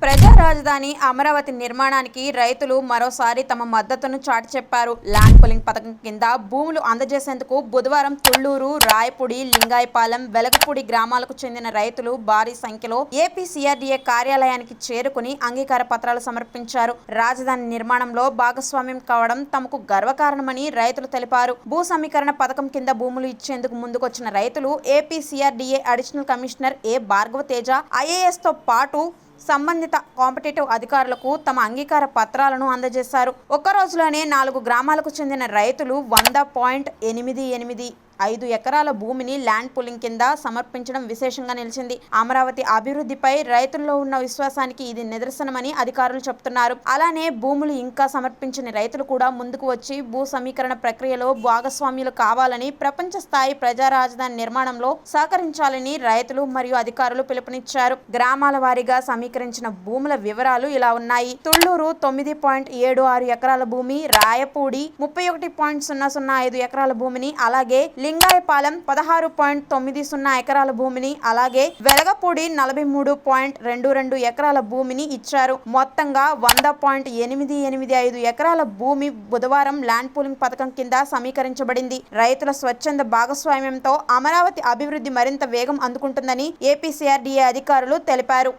ప్రజా రాజధాని అమరావతి నిర్మాణానికి రైతులు మరోసారి తమ మద్దతును చాటి చెప్పారు. ల్యాండ్ పూలింగ్ పథకం కింద భూములు అందజేసేందుకు బుధవారం తుళ్లూరు, రాయపూడి, లింగాయపాలెం, వెలగపూడి గ్రామాలకు చెందిన రైతులు భారీ సంఖ్యలో ఏపీ సీఆర్డీఏ కార్యాలయానికి చేరుకుని అంగీకార పత్రాలు సమర్పించారు. రాజధాని నిర్మాణంలో భాగస్వామ్యం కావడం తమకు గర్వకారణమని రైతులు తెలిపారు. భూ సమీకరణ పథకం కింద భూములు ఇచ్చేందుకు ముందుకొచ్చిన రైతులు ఏపీ సీఆర్డీఏ అడిషనల్ కమిషనర్ ఏ భార్గవ తేజ, ఐఏఎస్ తో పాటు సంబంధిత కాంపిటేటివ్ అధికారులకు తమ అంగీకార పత్రాలను అందజేశారు. ఒక్క రోజులోనే 4 గ్రామాలకు చెందిన రైతులు 100.88 ఎకరాల భూమిని ల్యాండ్ పూలింగ్ కింద సమర్పించడం విశేషంగా నిలిచింది. అమరావతి అభివృద్ధిపై రైతుల్లో ఉన్న విశ్వాసానికి ఇది నిదర్శనమని అధికారులు చెబుతున్నారు. అలానే భూములు ఇంకా సమర్పించని రైతులు కూడా ముందుకు వచ్చి భూ సమీకరణ ప్రక్రియలో భాగస్వామ్యులు కావాలని, ప్రపంచ స్థాయి ప్రజా రాజధాని నిర్మాణంలో సహకరించాలని రైతులు మరియు అధికారులు పిలుపునిచ్చారు. గ్రామాల వారీగా సమీకరించిన భూముల వివరాలు ఇలా ఉన్నాయి. తుళ్లూరు 9.76 ఎకరాల భూమి, రాయపూడి 31.005 ఎకరాల భూమిని, అలాగే లింగాయపాలెం 16.90 ఎకరాల భూమిని, అలాగే వెలగపూడి 43.22 ఎకరాల భూమిని ఇచ్చారు. మొత్తంగా 100.885 ఎకరాల భూమి బుధవారం ల్యాండ్ పూలింగ్ పథకం కింద సమీకరించబడింది. రైతుల స్వచ్ఛంద భాగస్వామ్యంతో అమరావతి అభివృద్ధి మరింత వేగం అందుకుంటుందని ఏపీ సీఆర్డీఏ అధికారులు తెలిపారు.